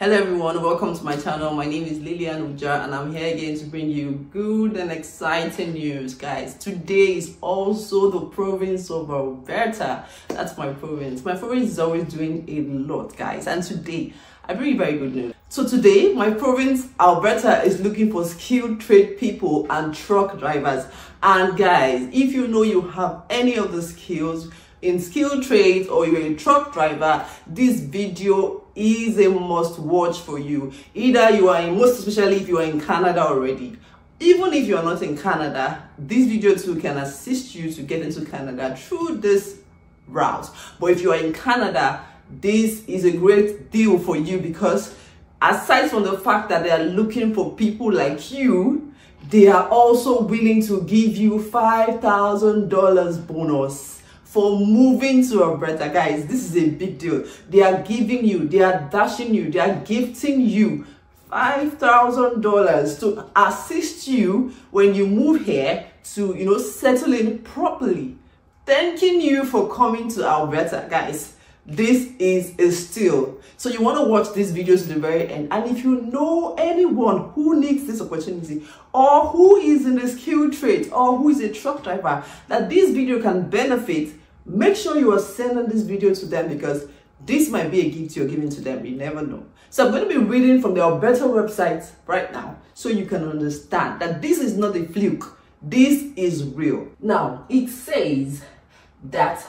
Hello everyone, welcome to my channel. My name is Lilian Uja and I'm here again to bring you good and exciting news, guys. Today is also the province of Alberta. That's my province. My province is always doing a lot, guys, and today I bring you very good news. So today my province Alberta is looking for skilled trade people and truck drivers. And guys, if you know you have any of the skills in skilled trades or you're a truck driver, this video is a must watch for you. Either you are in, most especially if you are in Canada already. Even if you are not in Canada, this video too can assist you to get into Canada through this route. But if you are in Canada, this is a great deal for you, because aside from the fact that they are looking for people like you, they are also willing to give you $5,000 bonus for moving to Alberta. Guys, this is a big deal. They are giving you, they are dashing you, they are gifting you $5,000 to assist you when you move here to, settle in properly. Thanking you for coming to Alberta, guys. This is a steal. So you want to watch this video to the very end. And if you know anyone who needs this opportunity, or who is in the skilled trade, or who is a truck driver, that this video can benefit, make sure you are sending this video to them, because this might be a gift you're giving to them. You never know. So I'm going to be reading from the Alberta website right now so you can understand that this is not a fluke. This is real. Now, it says that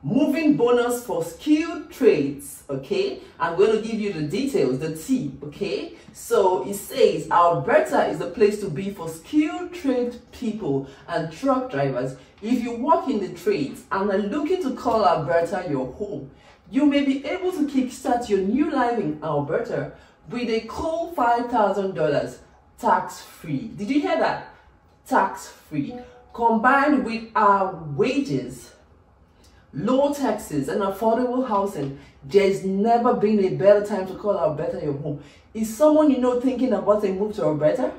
moving bonus for skilled trades, okay? I'm going to give you the details, the T, okay? So it says Alberta is the place to be for skilled trade people and truck drivers. If you work in the trades and are looking to call Alberta your home, you may be able to kickstart your new life in Alberta with a cool $5,000 tax-free. Did you hear that? Tax-free. Combined with our wages, low taxes, and affordable housing, there's never been a better time to call Alberta your home. Is someone you know thinking about a move to Alberta?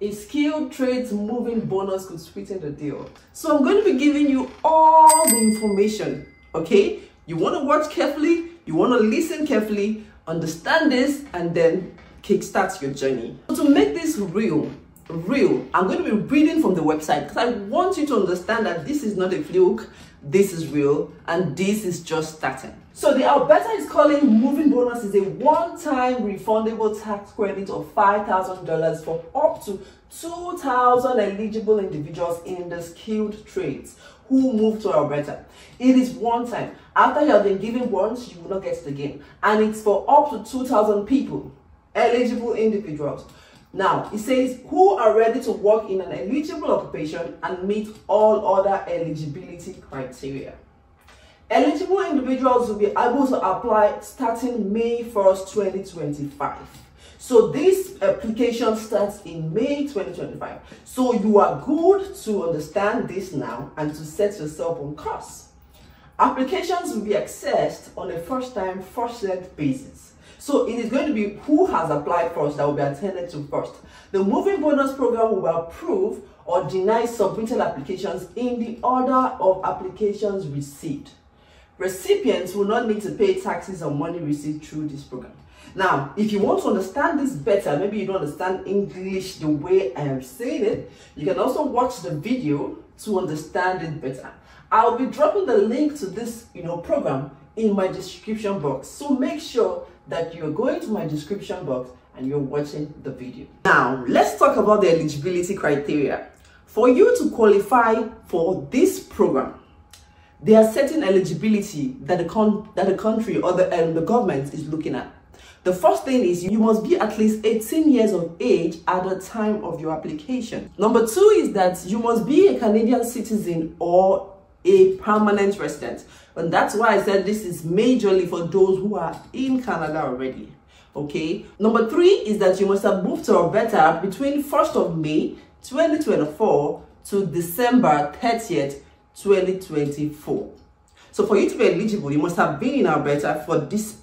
A skilled trades moving bonus could sweeten the deal. So I'm going to be giving you all the information, okay? You want to watch carefully, you want to listen carefully, understand this, and then kickstart your journey. So to make this real, I'm going to be reading from the website, because I want you to understand that this is not a fluke, this is real, and this is just starting. So the Alberta is calling moving bonus is a one-time refundable tax credit of $5,000 for up to 2,000 eligible individuals in the skilled trades who move to Alberta. It is one time. After you have been given once, you will not get it again. And it's for up to 2,000 people, eligible individuals. Now, it says who are ready to work in an eligible occupation and meet all other eligibility criteria. Eligible individuals will be able to apply starting May 1st, 2025. So this application starts in May 2025. So you are good to understand this now and to set yourself on course. Applications will be accessed on a first-time, first-served basis. So it is going to be who has applied first that will be attended to first. The moving bonus program will approve or deny submitted applications in the order of applications received. Recipients will not need to pay taxes on money received through this program. Now, if you want to understand this better, maybe you don't understand English the way I am saying it, you can also watch the video to understand it better. I'll be dropping the link to this program in my description box. So make sure that you're going to my description box and you're watching the video. Now, let's talk about the eligibility criteria. For you to qualify for this program, there are certain eligibility that the country or the government is looking at. The first thing is you must be at least 18 years of age at the time of your application. Number two is that you must be a Canadian citizen or a permanent resident. And that's why I said this is majorly for those who are in Canada already. Okay. Number three is that you must have moved to Alberta between 1st of May 2024 to December 30th, 2024. So for you to be eligible, you must have been in Alberta for this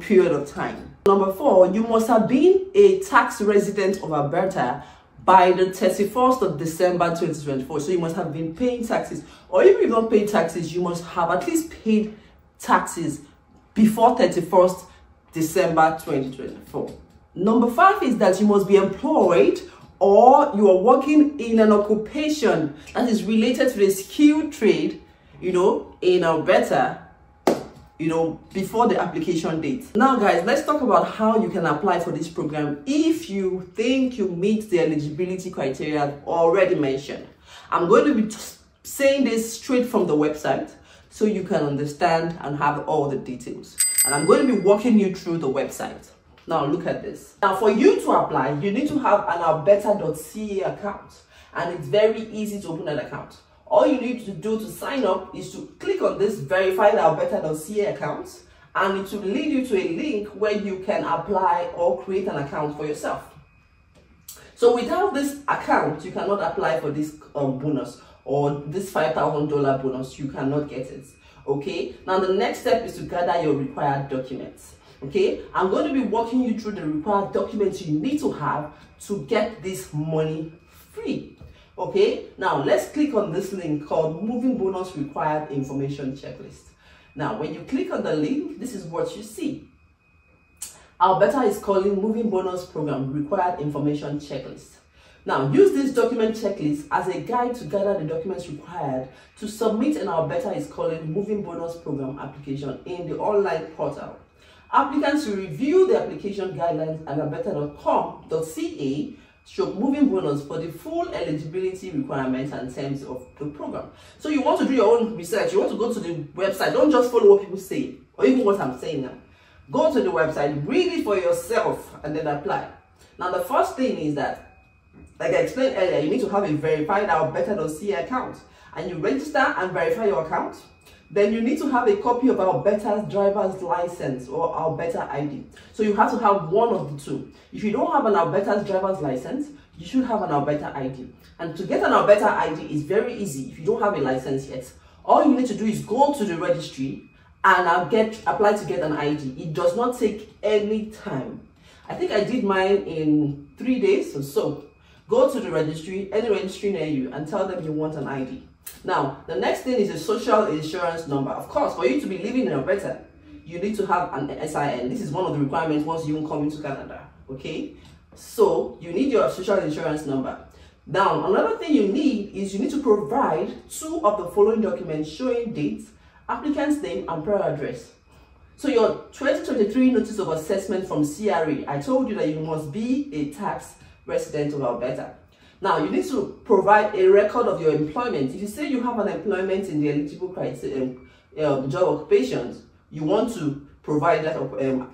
period of time. Number four, you must have been a tax resident of Alberta by the 31st of December 2024. So you must have been paying taxes, or if you don't pay taxes, you must have at least paid taxes before 31st December 2024. Number 5 is that you must be employed or you are working in an occupation that is related to the skilled trade, in Alberta, before the application date. Now guys, let's talk about how you can apply for this program if you think you meet the eligibility criteria I've already mentioned. I'm going to be saying this straight from the website so you can understand and have all the details. And I'm going to be walking you through the website. Now look at this. Now for you to apply, you need to have an alberta.ca account, and it's very easy to open an account. All you need to do to sign up is to click on this verified alberta.ca account, and it will lead you to a link where you can apply or create an account for yourself. So without this account, you cannot apply for this bonus or this $5,000 bonus. You cannot get it. Okay, now the next step is to gather your required documents. Okay, I'm going to be walking you through the required documents you need to have to get this money free. Okay, now let's click on this link called Moving Bonus Required Information Checklist. Now, when you click on the link, this is what you see. Alberta is calling Moving Bonus Program Required Information Checklist. Now, use this document checklist as a guide to gather the documents required to submit an Alberta is calling Moving Bonus Program application in the online portal. Applicants will review the application guidelines at alberta.com.ca/moving bonus for the full eligibility requirements and terms of the program. So you want to do your own research. You want to go to the website. Don't just follow what people say or even what I'm saying now. Go to the website, read it for yourself, and then apply. Now the first thing is that, like I explained earlier, you need to have a verified alberta.ca account, and you register and verify your account. Then you need to have a copy of Alberta's driver's license or Alberta ID. So you have to have one of the two. If you don't have an Alberta's driver's license, you should have an Alberta ID. And to get an Alberta ID is very easy if you don't have a license yet. All you need to do is go to the registry and apply to get an ID. It does not take any time. I think I did mine in 3 days or so. Go to the registry, any registry near you, and tell them you want an ID. Now, the next thing is a social insurance number. Of course, for you to be living in Alberta, you need to have an SIN. This is one of the requirements once you come into Canada, okay? So, you need your social insurance number. Now, another thing you need to provide 2 of the following documents showing dates, applicant's name, and prior address. So, your 2023 notice of assessment from CRA, I told you that you must be a tax resident of Alberta. Now, you need to provide a record of your employment. If you say you have an employment in the eligible criteria, job occupations, you want to provide that,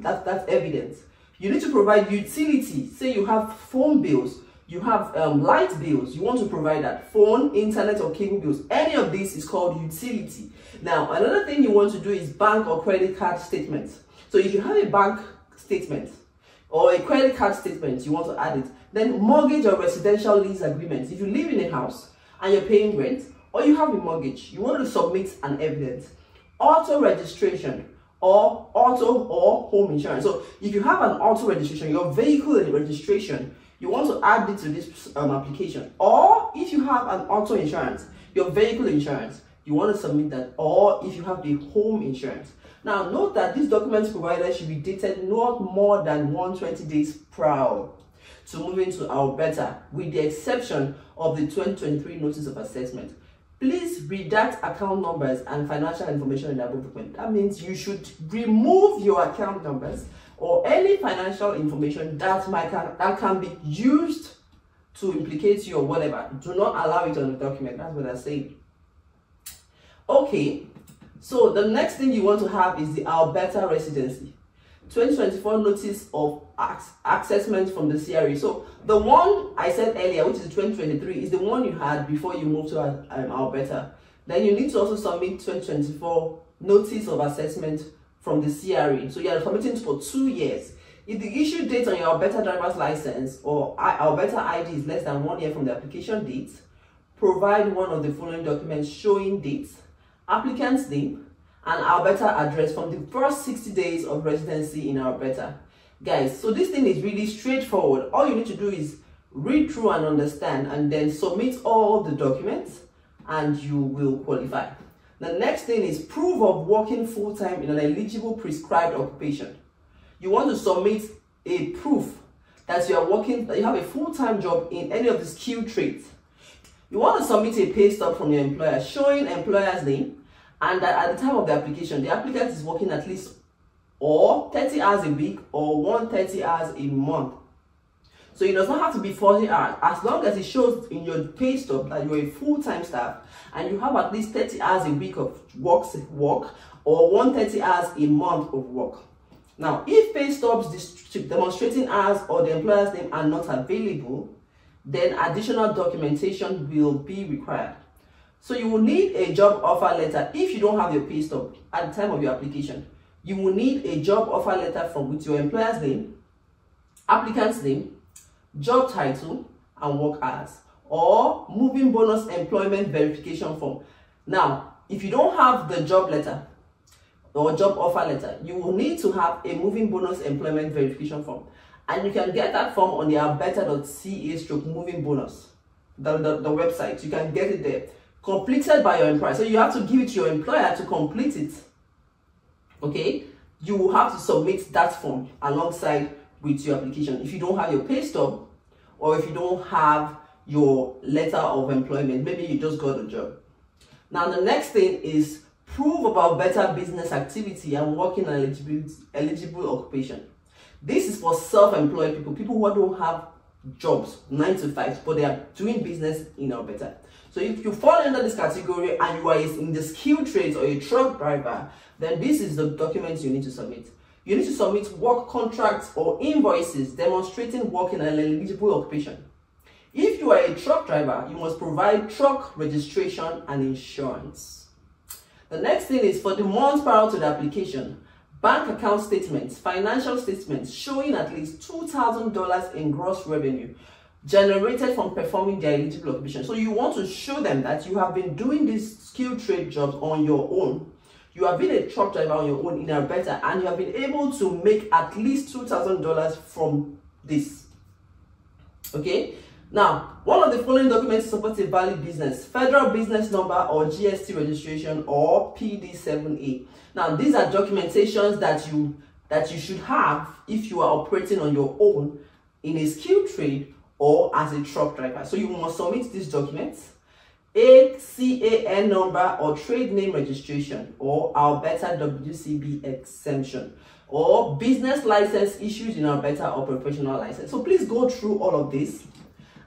that's evidence. You need to provide utility. Say you have phone bills, you have light bills, you want to provide that. Phone, internet, or cable bills. Any of this is called utility. Now, another thing you want to do is bank or credit card statements. So if you have a bank statement or a credit card statement, you want to add it. Then mortgage or residential lease agreements. If you live in a house and you're paying rent or you have a mortgage, you want to submit an evidence. Auto registration or auto or home insurance. So if you have an auto registration, your vehicle registration, you want to add it to this application. Or if you have an auto insurance, your vehicle insurance, you want to submit that. Or if you have the home insurance. Now note that these documents provided should be dated not more than 120 days prior to move into Alberta, with the exception of the 2023 notice of assessment. Please redact account numbers and financial information in the above document. That means you should remove your account numbers or any financial information that can be used to implicate you or whatever. Do not allow it on the document. That's what I say. Okay, so the next thing you want to have is the Alberta residency. 2024 notice of assessment from the CRA. So the one I said earlier, which is 2023, is the one you had before you moved to Alberta. Then you need to also submit 2024 notice of assessment from the CRA. So you are submitting for 2 years. If the issue date on your Alberta driver's license or Alberta ID is less than 1 year from the application date, provide one of the following documents showing dates, applicant's name, and Alberta address from the first 60 days of residency in Alberta. Guys, so this thing is really straightforward. All you need to do is read through and understand, and then submit all the documents, and you will qualify. The next thing is proof of working full-time in an eligible prescribed occupation. you want to submit a proof that you are working, that you have a full-time job in any of the skilled trades. You want to submit a pay stub from your employer showing employer's name and that at the time of the application, the applicant is working at least or 30 hours a week or 130 hours a month. So it does not have to be 40 hours. As long as it shows in your pay stub that you're a full-time staff and you have at least 30 hours a week of work or 130 hours a month of work. Now, if pay stubs demonstrating hours or the employer's name are not available, then additional documentation will be required. So you will need a job offer letter if you don't have your pay stub at the time of your application. You will need a job offer letter with your employer's name, applicant's name, job title, and work hours, or moving bonus employment verification form. Now, if you don't have the job letter or job offer letter, you will need to have a moving bonus employment verification form. And you can get that form on the alberta.ca/moving bonus, the website. You can get it there, completed by your employer. So you have to give it to your employer to complete it. Okay, you will have to submit that form alongside with your application if you don't have your pay stub or if you don't have your letter of employment. Maybe you just got a job. Now the next thing is prove about better business activity and working on eligible occupation. This is for self-employed people who don't have jobs 9 to 5, but they are doing business in Alberta. So if you fall under this category and you are in the skilled trades or a truck driver, then this is the documents you need to submit. You need to submit work contracts or invoices demonstrating work in an eligible occupation. If you are a truck driver, you must provide truck registration and insurance. The next thing is for the months prior to the application, bank account statements, financial statements showing at least $2,000 in gross revenue generated from performing the eligible occupation. So you want to show them that you have been doing these skilled trade jobs on your own. You have been a truck driver on your own in Alberta and you have been able to make at least $2,000 from this. Okay? Now, one of the following documents supports a valid business: federal business number or GST registration or PD7A. Now, these are documentations that you should have if you are operating on your own in a skilled trade or as a truck driver. So you must submit these documents: a CAN number or trade name registration or Alberta WCB exemption, or business license issued in Alberta or professional license. So please go through all of this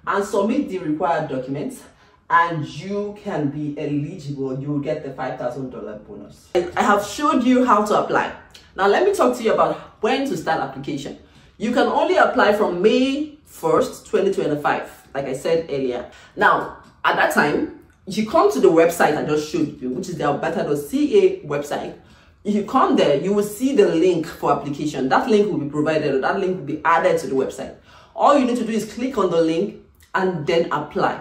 and submit the required documents, and you can be eligible. You will get the $5,000 bonus. I have showed you how to apply. Now let me talk to you about when to start application. You can only apply from May 1st, 2025, like I said earlier. Now, at that time, if you come to the website I just showed you, which is the alberta.ca website, if you come there, you will see the link for application. That link will be provided, or that link will be added to the website. All you need to do is click on the link and then apply.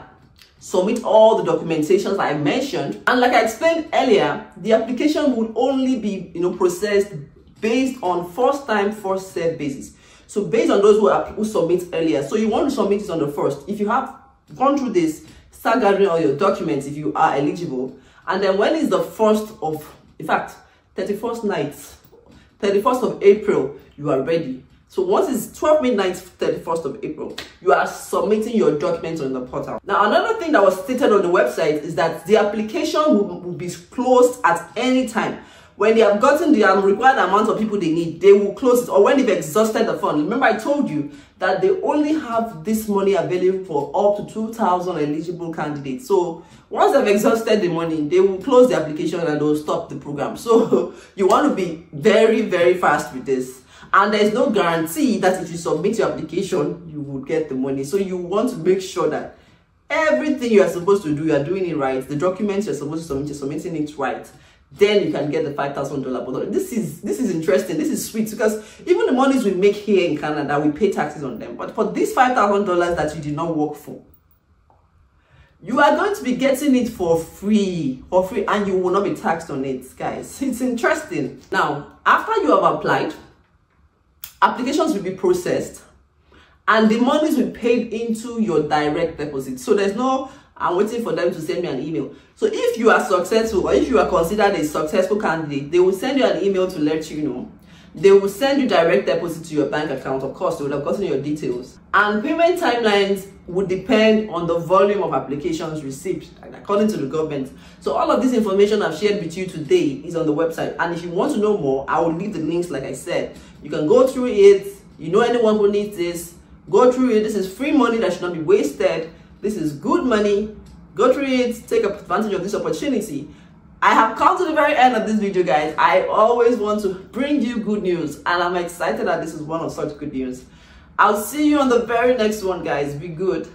Submit all the documentations I mentioned, and like I explained earlier, the application will only be processed based on first time, first served basis. So based on those who submit earlier. So you want to submit it on the 1st. If you have gone through this, start gathering all your documents if you are eligible. And then when is the 1st of, in fact, 31st night, 31st of April, you are ready. So once it's 12 midnight, 31st of April, you are submitting your documents on the portal. Now, another thing that was stated on the website is that the application will be closed at any time. When they have gotten the required amount of people they need, they will close it, or when they've exhausted the fund. Remember, I told you that they only have this money available for up to 2,000 eligible candidates. So once they've exhausted the money, they will close the application and they'll stop the program. So you want to be very, very fast with this. And there's no guarantee that if you submit your application, you will get the money. So you want to make sure that everything you are supposed to do, you are doing it right. The documents you're supposed to submit, you're submitting it right. Then you can get the $5,000 bonus. This is interesting. This is sweet, because even the monies we make here in Canada, we pay taxes on them. But for this $5,000 that you did not work for, you are going to be getting it for free, and you will not be taxed on it, guys. It's interesting. Now, after you have applied, applications will be processed and the monies will be paid into your direct deposit. So there's no, I'm waiting for them to send me an email. So if you are successful, or if you are considered a successful candidate, they will send you an email to let you know They will send you direct deposit to your bank account. Of course, they would have gotten your details. And payment timelines would depend on the volume of applications received, according to the government. So all of this information I've shared with you today is on the website. And if you want to know more, I will leave the links like I said. You can go through it. You know anyone who needs this, go through it. This is free money that should not be wasted. This is good money. Go through it. Take advantage of this opportunity. I have come to the very end of this video, guys. I always want to bring you good news, and I'm excited that this is one of such good news. I'll see you on the very next one, guys. Be good.